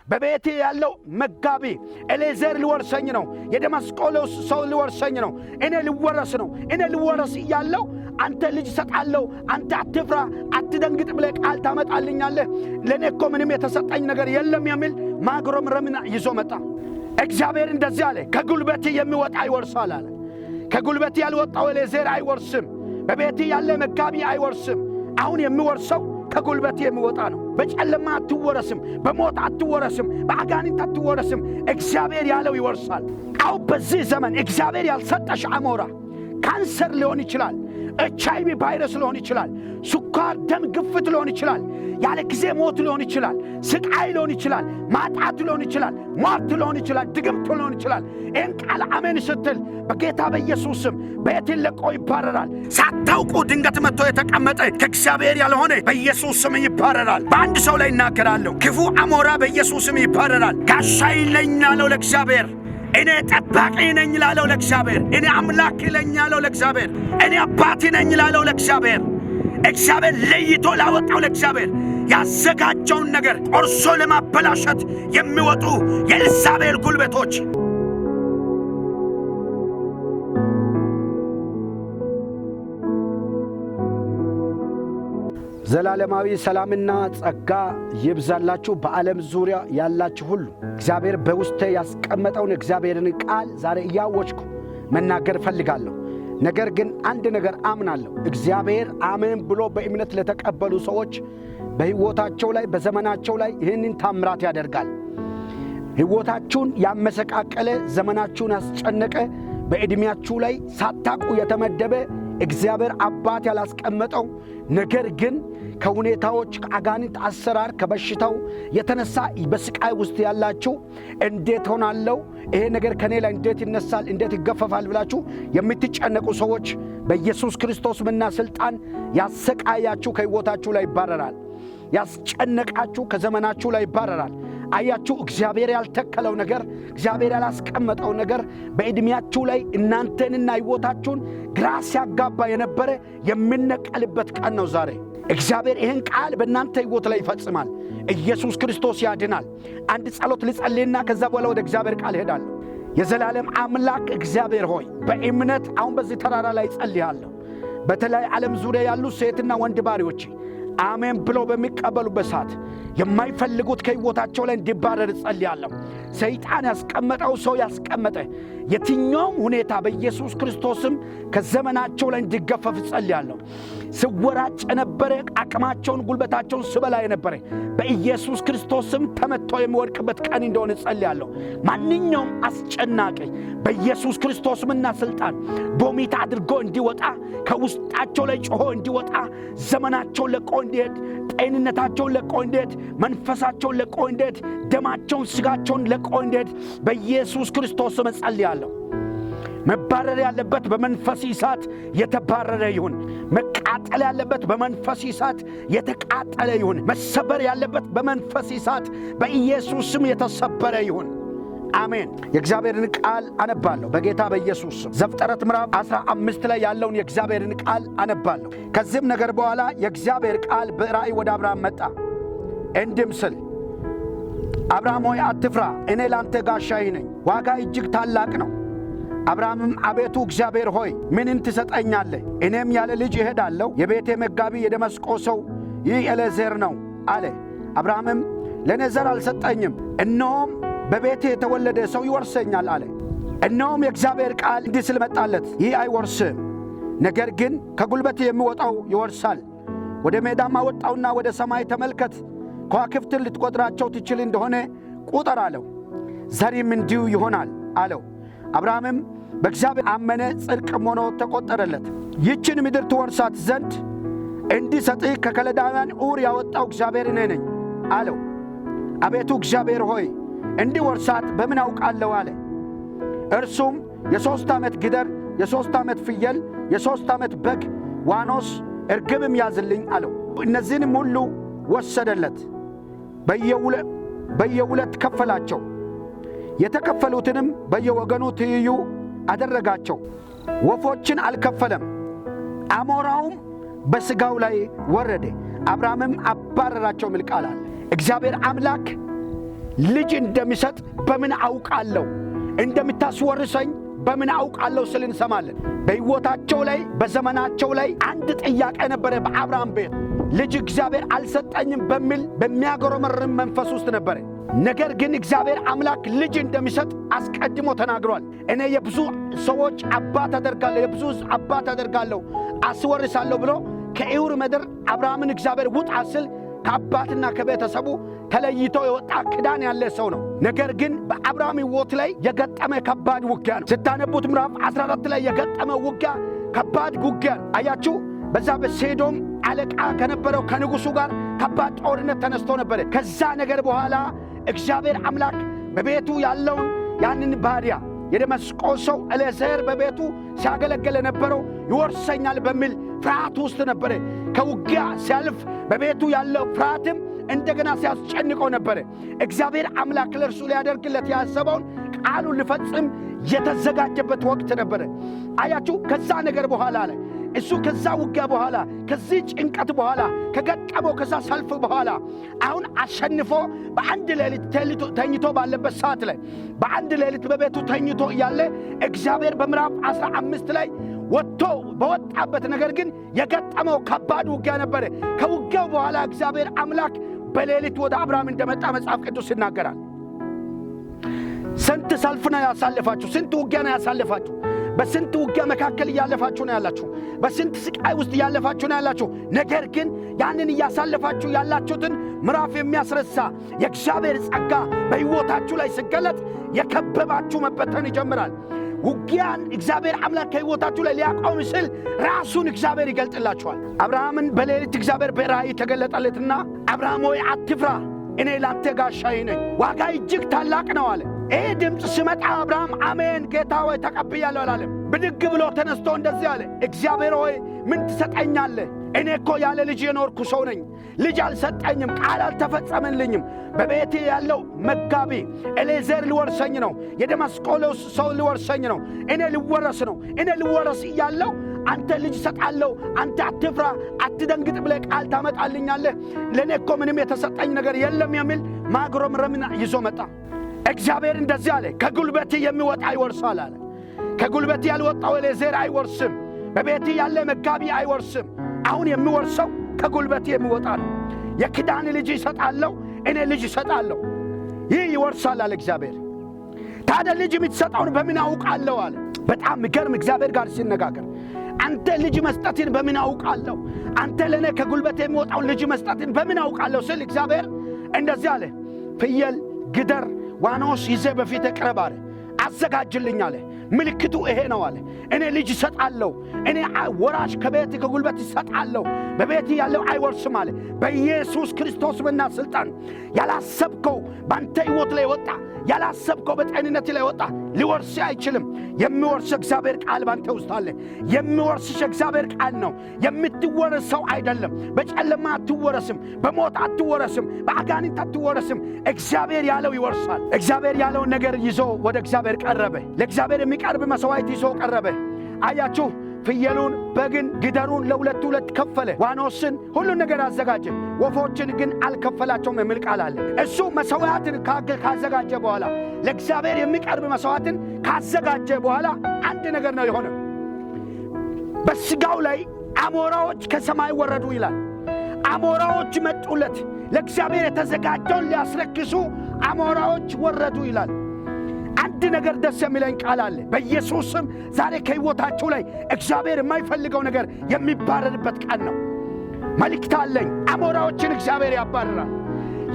በቤቴ ያለው መጋቢ ኤሌዘር ሊወርሰኝ ነው። የደማስቆ ሰው ሊወርሰኝ ነው። እኔ ልወረስ እያለው አንተ ልጅ ሰጣለሁ፣ አንተ አትፍራ አትደንግጥ ብለህ ቃል ታመጣልኛለህ። ለእኔ እኮ ምንም የተሰጠኝ ነገር የለም የሚል ማጉረምረምን ይዞ መጣ። እግዚአብሔር እንደዚህ አለ፣ ከጉልበቴ የሚወጣ ይወርሳል አለ። ከጉልበቴ ያልወጣው ኤሌዘር አይወርስም። በቤቴ ያለ መጋቢ አይወርስም። አሁን የሚወርሰው ከጉልበቴ የሚወጣ ነው። በጨለማ አትወረስም፣ በሞት አትወረስም፣ በአጋንንት አትወረስም። እግዚአብሔር ያለው ይወርሳል። አው በዚህ ዘመን እግዚአብሔር ያልሰጠሽ አሞራ ካንሰር ሊሆን ይችላል፣ HIV ቫይረስ ሊሆን ይችላል፣ ስኳር ደም ግፍት ሊሆን ይችላል፣ ያለ ጊዜ ሞት ሊሆን ይችላል፣ ስቃይ ሊሆን ይችላል፣ ማጣት ሊሆን ይችላል፣ ሟርት ሊሆን ይችላል፣ ድግምት ሊሆን ይችላል። ይህን ቃል አሜን ስትል በጌታ በኢየሱስ ስም ቤትን ለቆ ይባረራል። ሳታውቁ ድንገት መጥቶ የተቀመጠ ከእግዚአብሔር ያልሆነ በኢየሱስ ስም ይባረራል። በአንድ ሰው ላይ እናገራለሁ፣ ክፉ አሞራ በኢየሱስ ስም ይባረራል። ጋሻዬ ነኝ ላለው ለእግዚአብሔር፣ እኔ ጠባቂ ነኝ ላለው ለእግዚአብሔር፣ እኔ አምላክ ነኝ ላለው ለእግዚአብሔር፣ እኔ አባቴ ነኝ ላለው ለእግዚአብሔር፣ እግዚአብሔር ለይቶ ላወጣው ለእግዚአብሔር ያዘጋጀውን ነገር ቆርሶ ለማበላሸት የሚወጡ የኤልዛቤል ጉልበቶች ዘላለማዊ ሰላምና ጸጋ ይብዛላችሁ። በዓለም ዙሪያ ያላችሁ ሁሉ እግዚአብሔር በውስጤ ያስቀመጠውን እግዚአብሔርን ቃል ዛሬ እያወጅኩ መናገር እፈልጋለሁ። ነገር ግን አንድ ነገር አምናለሁ። እግዚአብሔር አሜን ብሎ በእምነት ለተቀበሉ ሰዎች በሕይወታቸው ላይ በዘመናቸው ላይ ይህንን ታምራት ያደርጋል። ሕይወታችሁን ያመሰቃቀለ፣ ዘመናችሁን ያስጨነቀ፣ በዕድሜያችሁ ላይ ሳታቁ የተመደበ እግዚአብሔር አባት ያላስቀመጠው ነገር ግን ከሁኔታዎች ከአጋንንት አሰራር ከበሽታው የተነሳ በስቃይ ውስጥ ያላችሁ እንዴት ሆናለሁ፣ ይሄ ነገር ከኔ ላይ እንዴት ይነሳል፣ እንዴት ይገፈፋል ብላችሁ የምትጨነቁ ሰዎች በኢየሱስ ክርስቶስ ምና ስልጣን ያሰቃያችሁ ከሕይወታችሁ ላይ ይባረራል። ያስጨነቃችሁ ከዘመናችሁ ላይ ይባረራል። አያችሁ፣ እግዚአብሔር ያልተከለው ነገር፣ እግዚአብሔር ያላስቀመጠው ነገር በዕድሜያችሁ ላይ እናንተንና ሕይወታችሁን ግራ ሲያጋባ የነበረ የሚነቀልበት ቀን ነው ዛሬ። እግዚአብሔር ይህን ቃል በእናንተ ሕይወት ላይ ይፈጽማል። ኢየሱስ ክርስቶስ ያድናል። አንድ ጸሎት ልጸልይና ከዛ በኋላ ወደ እግዚአብሔር ቃል ሄዳለሁ። የዘላለም አምላክ እግዚአብሔር ሆይ በእምነት አሁን በዚህ ተራራ ላይ ጸልያለሁ። በተለይ ዓለም ዙሪያ ያሉ ሴትና ወንድ ባሪዎች አሜን ብለው በሚቀበሉበት ሰዓት የማይፈልጉት ከሕይወታቸው ላይ እንዲባረር ጸልያለሁ። ሰይጣን ያስቀመጠው ሰው ያስቀመጠ የትኛውም ሁኔታ በኢየሱስ ክርስቶስም ከዘመናቸው ላይ እንዲገፈፍ ጸልያለሁ። ስወራጭ የነበረ አቅማቸውን ጉልበታቸውን ስበላ የነበረ በኢየሱስ ክርስቶስም ተመቶ የሚወድቅበት ቀን እንደሆነ ጸልያለሁ። ማንኛውም አስጨናቂ በኢየሱስ ክርስቶስምና ስልጣን ቦሚት አድርጎ እንዲወጣ፣ ከውስጣቸው ላይ ጮሆ እንዲወጣ፣ ዘመናቸውን ለቆ እንዲሄድ፣ ጤንነታቸውን ለቆ እንዲሄድ፣ መንፈሳቸውን ለቆ እንዲሄድ፣ ደማቸውን ስጋቸውን ለቆ እንዲሄድ በኢየሱስ ክርስቶስም ጸልያለሁ። መባረር ያለበት በመንፈስ እሳት የተባረረ ይሁን። መቃጠል ያለበት በመንፈስ እሳት የተቃጠለ ይሁን። መሰበር ያለበት በመንፈስ እሳት በኢየሱስ ስም የተሰበረ ይሁን። አሜን። የእግዚአብሔርን ቃል አነባለሁ በጌታ በኢየሱስ ስም። ዘፍጥረት ምዕራፍ 15 ላይ ያለውን የእግዚአብሔርን ቃል አነባለሁ። ከዚህም ነገር በኋላ የእግዚአብሔር ቃል በራእይ ወደ አብርሃም መጣ፣ እንዲህም ሲል አብርሃም ሆይ አትፍራ፣ እኔ ላንተ ጋሻዬ ነኝ፣ ዋጋ እጅግ ታላቅ ነው። አብርሃምም አቤቱ እግዚአብሔር ሆይ ምንን ትሰጠኛለህ? እኔም ያለ ልጅ እሄዳለሁ። የቤቴ መጋቢ የደማስቆ ሰው ይህ ኤሌዘር ነው አለ። አብርሃምም ለእኔ ዘር አልሰጠኝም፣ እነሆም በቤቴ የተወለደ ሰው ይወርሰኛል አለ። እነሆም የእግዚአብሔር ቃል እንዲህ ሲል መጣለት፣ ይህ አይወርስም፣ ነገር ግን ከጉልበት የሚወጣው ይወርሳል። ወደ ሜዳም አወጣውና ወደ ሰማይ ተመልከት፣ ከዋክብትን ልትቆጥራቸው ትችል እንደሆነ ቁጠር አለው። ዘሪም እንዲሁ ይሆናል አለው። አብርሃምም በእግዚአብሔር አመነ፣ ጽድቅም ሆኖ ተቆጠረለት። ይህችን ምድር ትወርሳት ዘንድ እንዲሰጥህ ከከለዳውያን ዑር ያወጣው እግዚአብሔር እኔ ነኝ አለው። አቤቱ እግዚአብሔር ሆይ እንዲወርሳት በምን አውቃለሁ አለ። እርሱም የ3 ዓመት ግደር፣ የ3 ዓመት ፍየል፣ የ3 ዓመት በግ፣ ዋኖስ፣ እርግብም ያዝልኝ አለው። እነዚህንም ሁሉ ወሰደለት፣ በየሁለት ከፈላቸው። የተከፈሉትንም በየወገኑ ትይዩ አደረጋቸው። ወፎችን አልከፈለም። አሞራውም በሥጋው ላይ ወረደ። አብርሃምም አባረራቸው የሚል ቃል አለ። እግዚአብሔር አምላክ ልጅ እንደሚሰጥ በምን አውቃለሁ? እንደምታስወርሰኝ በምን አውቃለሁ ስል እንሰማለን። በሕይወታቸው ላይ በዘመናቸው ላይ አንድ ጥያቄ ነበረ በአብርሃም ቤት። ልጅ እግዚአብሔር አልሰጠኝም በሚል በሚያጎረመርም መንፈስ ውስጥ ነበረ። ነገር ግን እግዚአብሔር አምላክ ልጅ እንደሚሰጥ አስቀድሞ ተናግሯል። እኔ የብዙ ሰዎች አባት አደርጋለሁ፣ የብዙ አባት አደርጋለሁ፣ አስወርሳለሁ ብሎ ከኤውር ምድር አብርሃምን እግዚአብሔር ውጣ ስል ከአባትና ከቤተሰቡ ተለይቶ የወጣ ክዳን ያለ ሰው ነው። ነገር ግን በአብርሃም ሕይወት ላይ የገጠመ ከባድ ውጊያ ነው። ስታነቡት ምዕራፍ 14 ላይ የገጠመው ውጊያ ከባድ ውጊያ ነው። አያችሁ፣ በዛ በሴዶም አለቃ ከነበረው ከንጉሡ ጋር ከባድ ጦርነት ተነስቶ ነበረ። ከዛ ነገር በኋላ እግዚአብሔር አምላክ በቤቱ ያለውን ያንን ባሪያ የደመስቆ ሰው ኤሌዘር በቤቱ ሲያገለግል ነበረው ይወርሰኛል በሚል ፍርሃት ውስጥ ነበረ። ከውጊያ ሲያልፍ በቤቱ ያለው ፍርሃትም እንደገና ሲያስጨንቀው ነበረ። እግዚአብሔር አምላክ ለእርሱ ሊያደርግለት ያሰበውን ቃሉን ሊፈጽም የተዘጋጀበት ወቅት ነበረ። አያችሁ፣ ከዛ ነገር በኋላ አለ እሱ ከዛ ውጊያ በኋላ ከዚህ ጭንቀት በኋላ ከገጠመው ከዛ ሰልፍ በኋላ አሁን አሸንፎ በአንድ ሌሊት ተኝቶ ባለበት ሰዓት ላይ በአንድ ሌሊት በቤቱ ተኝቶ እያለ እግዚአብሔር በምዕራፍ 15 ላይ ወጥቶ በወጣበት ነገር ግን የገጠመው ከባድ ውጊያ ነበረ። ከውጊያው በኋላ እግዚአብሔር አምላክ በሌሊት ወደ አብርሃም እንደመጣ መጽሐፍ ቅዱስ ይናገራል። ስንት ሰልፍ ነው ያሳለፋችሁ? ስንት ውጊያ ነው ያሳለፋችሁ? በስንት ውጊያ መካከል እያለፋችሁ ነው ያላችሁ። በስንት ስቃይ ውስጥ እያለፋችሁ ነው ያላችሁ። ነገር ግን ያንን እያሳለፋችሁ ያላችሁትን ምዕራፍ የሚያስረሳ የእግዚአብሔር ጸጋ በሕይወታችሁ ላይ ሲገለጥ የከበባችሁ መበተን ይጀምራል። ውጊያን እግዚአብሔር አምላክ ከሕይወታችሁ ላይ ሊያቆም ሲል ራሱን እግዚአብሔር ይገልጥላችኋል። አብርሃምን በሌሊት እግዚአብሔር በራእይ ተገለጠለትና አብርሃም ሆይ አትፍራ፣ እኔ ላንተ ጋሻዬ ነኝ፣ ዋጋ እጅግ ታላቅ ነው አለ። ይህ ድምፅ ሲመጣ አብርሃም አሜን ጌታ ሆይ ተቀብያለሁ አላለም። ብድግ ብሎ ተነስቶ እንደዚህ አለ፣ እግዚአብሔር ሆይ ምን ትሰጠኛለህ? እኔ እኮ ያለ ልጅ የኖርኩ ሰው ነኝ። ልጅ አልሰጠኝም፣ ቃል አልተፈጸመልኝም። በቤቴ ያለው መጋቢ ኤሌዘር ሊወርሰኝ ነው፣ የደማስቆ ሰው ሊወርሰኝ ነው፣ እኔ ልወረስ ነው። እኔ ልወረስ እያለሁ አንተ ልጅ ሰጣለሁ፣ አንተ አትፍራ አትደንግጥ ብለህ ቃል ታመጣልኛለህ። ለእኔ እኮ ምንም የተሰጠኝ ነገር የለም የሚል ማጉረምረምን ይዞ መጣ። እግዚአብሔር እንደዚህ አለ፣ ከጉልበቴ የሚወጣ ይወርሳል አለ። ከጉልበቴ ያልወጣው ኤሌዘር አይወርስም፣ በቤቴ ያለ መጋቢ አይወርስም። አሁን የሚወርሰው ከጉልበቴ የሚወጣ ነው። የክዳን ልጅ ይሰጣለሁ፣ እኔ ልጅ ይሰጣለሁ፣ ይህ ይወርሳል አለ እግዚአብሔር። ታዲያ ልጅ የምትሰጠውን በምን አውቃለሁ አለ። በጣም የሚገርም እግዚአብሔር ጋር ሲነጋገር አንተ ልጅ መስጠትን በምን አውቃለሁ? አንተ ለእኔ ከጉልበቴ የሚወጣውን ልጅ መስጠትን በምን አውቃለሁ ስል እግዚአብሔር እንደዚህ አለ፣ ፍየል ግደር ዋኖስ ይዘህ በፊት ቅረብ አለ። አዘጋጅልኝ አለ። ምልክቱ ይሄ ነው አለ። እኔ ልጅ ይሰጣለሁ፣ እኔ ወራሽ ከቤት ከጉልበት ይሰጣለሁ፣ በቤት ያለው አይወርስም አለ። በኢየሱስ ክርስቶስና ሥልጣን ያላሰብከው ባንተ ሕይወት ላይ ወጣ፣ ያላሰብከው በጤንነት ላይ ወጣ፣ ሊወርስ አይችልም። የሚወርስ እግዚአብሔር ቃል ባንተ ውስጥ አለ። የሚወርስሽ እግዚአብሔር ቃል ነው። የምትወረስ ሰው አይደለም። በጨለማ አትወረስም፣ በሞት አትወረስም፣ በአጋንንት አትወረስም። እግዚአብሔር ያለው ይወርሳል። እግዚአብሔር ያለውን ነገር ይዞ ወደ እግዚአብሔር ቀረበ። ለእግዚአብሔር የሚቀርብ መሥዋዕት ይዞ ቀረበ። አያችሁ፣ ፍየሉን በግን ግደሩን ለሁለት ከፈለ። ዋኖስን ሁሉን ነገር አዘጋጀ። ወፎችን ግን አልከፈላቸውም የሚል ቃል አለ። እሱ መሥዋዕትን ካዘጋጀ በኋላ ለእግዚአብሔር የሚቀርብ መሥዋዕትን ካዘጋጀ በኋላ አንድ ነገር ነው የሆነ። በሥጋው ላይ አሞራዎች ከሰማይ ወረዱ ይላል። አሞራዎች መጡለት። ለእግዚአብሔር የተዘጋጀውን ሊያስረክሱ አሞራዎች ወረዱ ይላል። አንድ ነገር ደስ የሚለኝ ቃል አለ። በኢየሱስ ስም ዛሬ ከሕይወታችሁ ላይ እግዚአብሔር የማይፈልገው ነገር የሚባረርበት ቀን ነው። መልእክት አለኝ። አሞራዎችን እግዚአብሔር ያባረራል።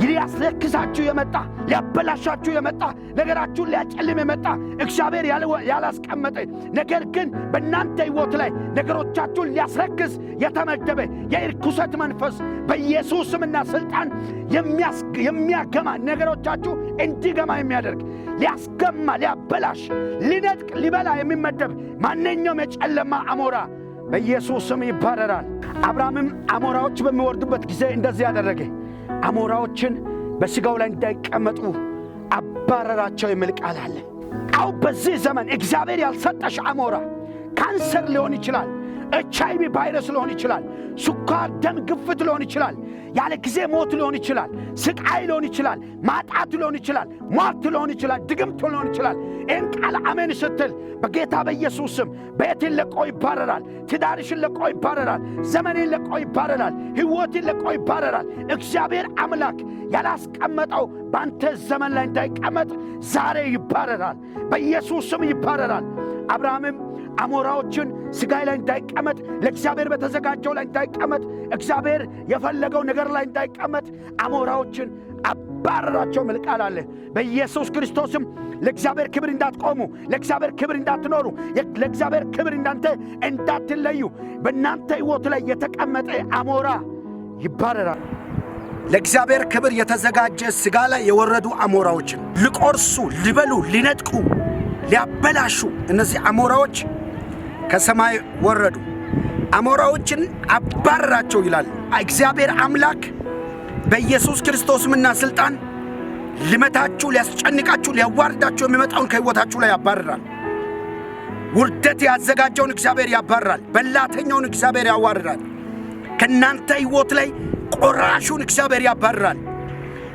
ሊያስለክሳችሁ የመጣ ሊያበላሻችሁ የመጣ ነገራችሁን ሊያጨልም የመጣ እግዚአብሔር ያላስቀመጠ ነገር ግን በእናንተ ሕይወት ላይ ነገሮቻችሁን ሊያስረክስ የተመደበ የርኩሰት መንፈስ በኢየሱስ ስምና ሥልጣን የሚያገማ ነገሮቻችሁ እንዲገማ የሚያደርግ ሊያስገማ፣ ሊያበላሽ፣ ሊነጥቅ፣ ሊበላ የሚመደብ ማንኛውም የጨለማ አሞራ በኢየሱስ ስም ይባረራል። አብርሃምም አሞራዎች በሚወርዱበት ጊዜ እንደዚህ ያደረገ፣ አሞራዎችን በሥጋው ላይ እንዳይቀመጡ አባረራቸው የሚል ቃል አለ። አሁን በዚህ ዘመን እግዚአብሔር ያልሰጠሽ አሞራ ካንሰር ሊሆን ይችላል፣ HIV ቫይረስ ሊሆን ይችላል፣ ስኳር ደም ግፍት ሊሆን ይችላል፣ ያለ ጊዜ ሞት ሊሆን ይችላል፣ ስቃይ ሊሆን ይችላል፣ ማጣት ሊሆን ይችላል፣ ሟርት ሊሆን ይችላል፣ ድግምት ሊሆን ይችላል። ይህን ቃል አሜን ስትል በጌታ በኢየሱስ ስም ቤትን ለቆ ይባረራል፣ ትዳርሽን ለቆ ይባረራል፣ ዘመንን ለቆ ይባረራል፣ ሕይወትን ለቆ ይባረራል። እግዚአብሔር አምላክ ያላስቀመጠው በአንተ ዘመን ላይ እንዳይቀመጥ ዛሬ ይባረራል፣ በኢየሱስ ስም ይባረራል። አብርሃምም አሞራዎችን ስጋይ ላይ እንዳይቀመጥ፣ ለእግዚአብሔር በተዘጋጀው ላይ እንዳይቀመጥ፣ እግዚአብሔር የፈለገው ነገር ላይ እንዳይቀመጥ አሞራዎችን አባረራቸው የሚል ቃል አለ። በኢየሱስ ክርስቶስም ለእግዚአብሔር ክብር እንዳትቆሙ፣ ለእግዚአብሔር ክብር እንዳትኖሩ፣ ለእግዚአብሔር ክብር እናንተ እንዳትለዩ በእናንተ ሕይወት ላይ የተቀመጠ አሞራ ይባረራል። ለእግዚአብሔር ክብር የተዘጋጀ ስጋ ላይ የወረዱ አሞራዎችን ሊቆርሱ፣ ሊበሉ፣ ሊነጥቁ፣ ሊያበላሹ እነዚህ አሞራዎች ከሰማይ ወረዱ። አሞራዎችን አባረራቸው ይላል እግዚአብሔር አምላክ። በኢየሱስ ክርስቶስምና ሥልጣን ሊመታችሁ፣ ሊያስጨንቃችሁ፣ ሊያዋርዳችሁ የሚመጣውን ከሕይወታችሁ ላይ ያባርራል። ውርደት ያዘጋጀውን እግዚአብሔር ያባርራል። በላተኛውን እግዚአብሔር ያዋርዳል። ከእናንተ ሕይወት ላይ ቆራሹን እግዚአብሔር ያባርራል።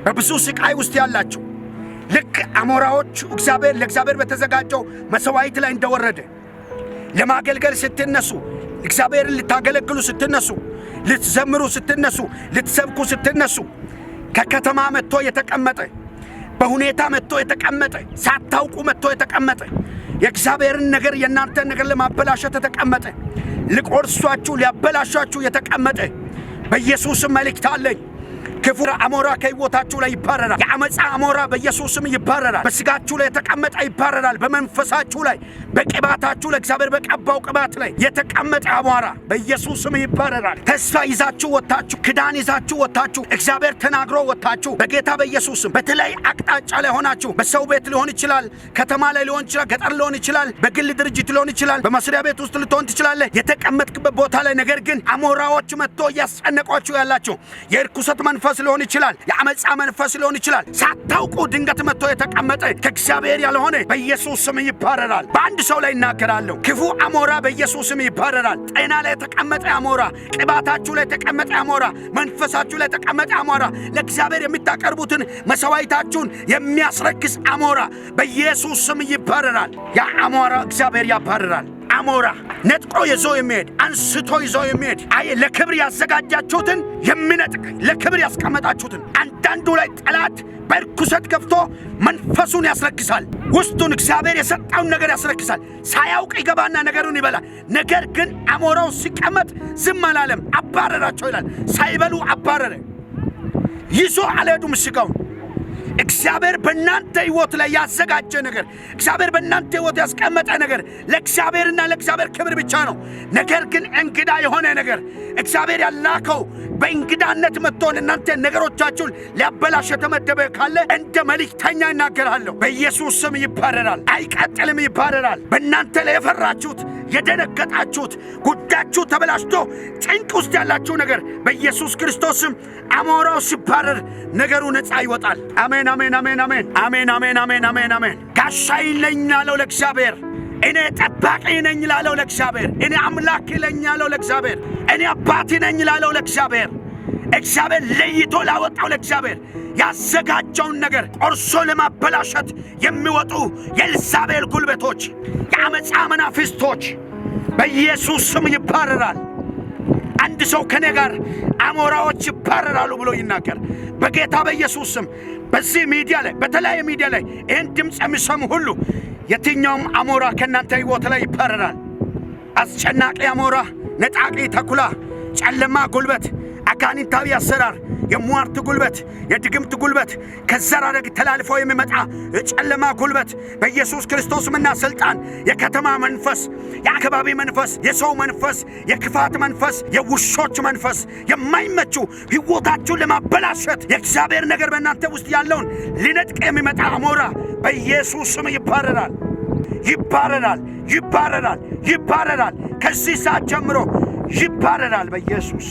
በብዙ ስቃይ ውስጥ ያላችሁ ልክ አሞራዎቹ ለእግዚአብሔር በተዘጋጀው መሥዋዕት ላይ እንደወረደ ለማገልገል ስትነሱ፣ እግዚአብሔርን ልታገለግሉ ስትነሱ፣ ልትዘምሩ ስትነሱ፣ ልትሰብኩ ስትነሱ ከከተማ መጥቶ የተቀመጠ፣ በሁኔታ መጥቶ የተቀመጠ፣ ሳታውቁ መጥቶ የተቀመጠ፣ የእግዚአብሔርን ነገር የእናንተን ነገር ለማበላሸት የተቀመጠ፣ ሊቆርሷችሁ ሊያበላሻችሁ የተቀመጠ በኢየሱስም መልእክት አለኝ። ክፉ አሞራ ከሕይወታችሁ ላይ ይባረራል። የአመፃ አሞራ በኢየሱስም ይባረራል። በስጋችሁ ላይ የተቀመጠ ይባረራል። በመንፈሳችሁ ላይ፣ በቅባታችሁ ላይ፣ እግዚአብሔር በቀባው ቅባት ላይ የተቀመጠ አሞራ በኢየሱስም ይባረራል። ተስፋ ይዛችሁ ወጣችሁ፣ ክዳን ይዛችሁ ወጣችሁ፣ እግዚአብሔር ተናግሮ ወጣችሁ በጌታ በኢየሱስም በተለይ አቅጣጫ ላይ ሆናችሁ፣ በሰው ቤት ሊሆን ይችላል፣ ከተማ ላይ ሊሆን ይችላል፣ ገጠር ሊሆን ይችላል፣ በግል ድርጅት ሊሆን ይችላል፣ በመስሪያ ቤት ውስጥ ልትሆን ትችላለህ፣ የተቀመጥክበት ቦታ ላይ ነገር ግን አሞራዎች መጥቶ እያስጨነቋችሁ ያላችሁ የርኩሰት መንፈስ ሊሆን ይችላል፣ የአመፃ መንፈስ ሊሆን ይችላል፣ ሳታውቁ ድንገት መጥቶ የተቀመጠ ከእግዚአብሔር ያልሆነ በኢየሱስ ስም ይባረራል። በአንድ ሰው ላይ እናገራለሁ፣ ክፉ አሞራ በኢየሱስ ስም ይባረራል። ጤና ላይ የተቀመጠ አሞራ፣ ቅባታችሁ ላይ የተቀመጠ አሞራ፣ መንፈሳችሁ ላይ የተቀመጠ አሞራ፣ ለእግዚአብሔር የምታቀርቡትን መሥዋዕታችሁን የሚያስረክስ አሞራ በኢየሱስ ስም ይባረራል። ያ አሞራ እግዚአብሔር ያባረራል። አሞራ ነጥቆ ይዞ የሚሄድ አንስቶ ይዞ የሚሄድ ለክብር ያዘጋጃችሁትን የሚነጥቅ ለክብር ያስቀመጣችሁትን አንዳንዱ ላይ ጠላት በርኩሰት ከፍቶ መንፈሱን ያስረክሳል። ውስጡን እግዚአብሔር የሰጠውን ነገር ያስረክሳል። ሳያውቅ ይገባና ነገሩን ይበላል። ነገር ግን አሞራው ሲቀመጥ ዝም አላለም፣ አባረራቸው ይላል። ሳይበሉ አባረረ። ይዞ አልሄዱም ስጋውን። እግዚአብሔር በእናንተ ሕይወት ላይ ያዘጋጀ ነገር፣ እግዚአብሔር በእናንተ ሕይወት ያስቀመጠ ነገር ለእግዚአብሔርና ለእግዚአብሔር ክብር ብቻ ነው። ነገር ግን እንግዳ የሆነ ነገር እግዚአብሔር ያላከው በእንግዳነት መጥቶ እናንተ ነገሮቻችሁን ሊያበላሽ የተመደበ ካለ እንደ መልእክተኛ እናገራለሁ፣ በኢየሱስ ስም ይባረራል። አይቀጥልም፣ ይባረራል። በእናንተ ላይ የፈራችሁት የደነገጣችሁት ጉዳያችሁ ተበላሽቶ ጭንቅ ውስጥ ያላችሁ ነገር በኢየሱስ ክርስቶስ ስም አሞራው ሲባረር ነገሩ ነፃ ይወጣል። አሜን፣ አሜን፣ አሜን፣ አሜን፣ አሜን፣ አሜን፣ አሜን፣ አሜን፣ አሜን። ጋሻዬ ነኝ ላለው ለእግዚአብሔር፣ እኔ ጠባቂ ነኝ ላለው ለእግዚአብሔር፣ እኔ አምላክ ነኝ ላለው ለእግዚአብሔር፣ እኔ አባት ነኝ ላለው ለእግዚአብሔር፣ እግዚአብሔር ለይቶ ላወጣው ለእግዚአብሔር ያዘጋጀውን ነገር ቆርሶ ለማበላሸት የሚወጡ የኤልዛቤል ጉልበቶች፣ የአመፃ መናፍስቶች በኢየሱስ ስም ይባረራል። አንድ ሰው ከኔ ጋር አሞራዎች ይባረራሉ ብሎ ይናገር። በጌታ በኢየሱስ ስም በዚህ ሚዲያ ላይ፣ በተለያየ ሚዲያ ላይ ይህን ድምፅ የሚሰሙ ሁሉ የትኛውም አሞራ ከእናንተ ሕይወት ላይ ይባረራል። አስጨናቂ አሞራ፣ ነጣቂ ተኩላ፣ ጨለማ ጉልበት፣ አጋንንታዊ አሰራር፣ የሟርት ጉልበት፣ የድግምት ጉልበት፣ ከዘር ሐረግ ተላልፎ የሚመጣ የጨለማ ጉልበት በኢየሱስ ክርስቶስምና ሥልጣን፣ የከተማ መንፈስ፣ የአካባቢ መንፈስ፣ የሰው መንፈስ፣ የክፋት መንፈስ፣ የውሾች መንፈስ፣ የማይመቹ ሕይወታችሁን ለማበላሸት የእግዚአብሔር ነገር በእናንተ ውስጥ ያለውን ሊነጥቅ የሚመጣ አሞራ በኢየሱስ ስም ይባረራል፣ ይባረራል፣ ይባረራል፣ ይባረራል። ከዚህ ሰዓት ጀምሮ ይባረራል በኢየሱስ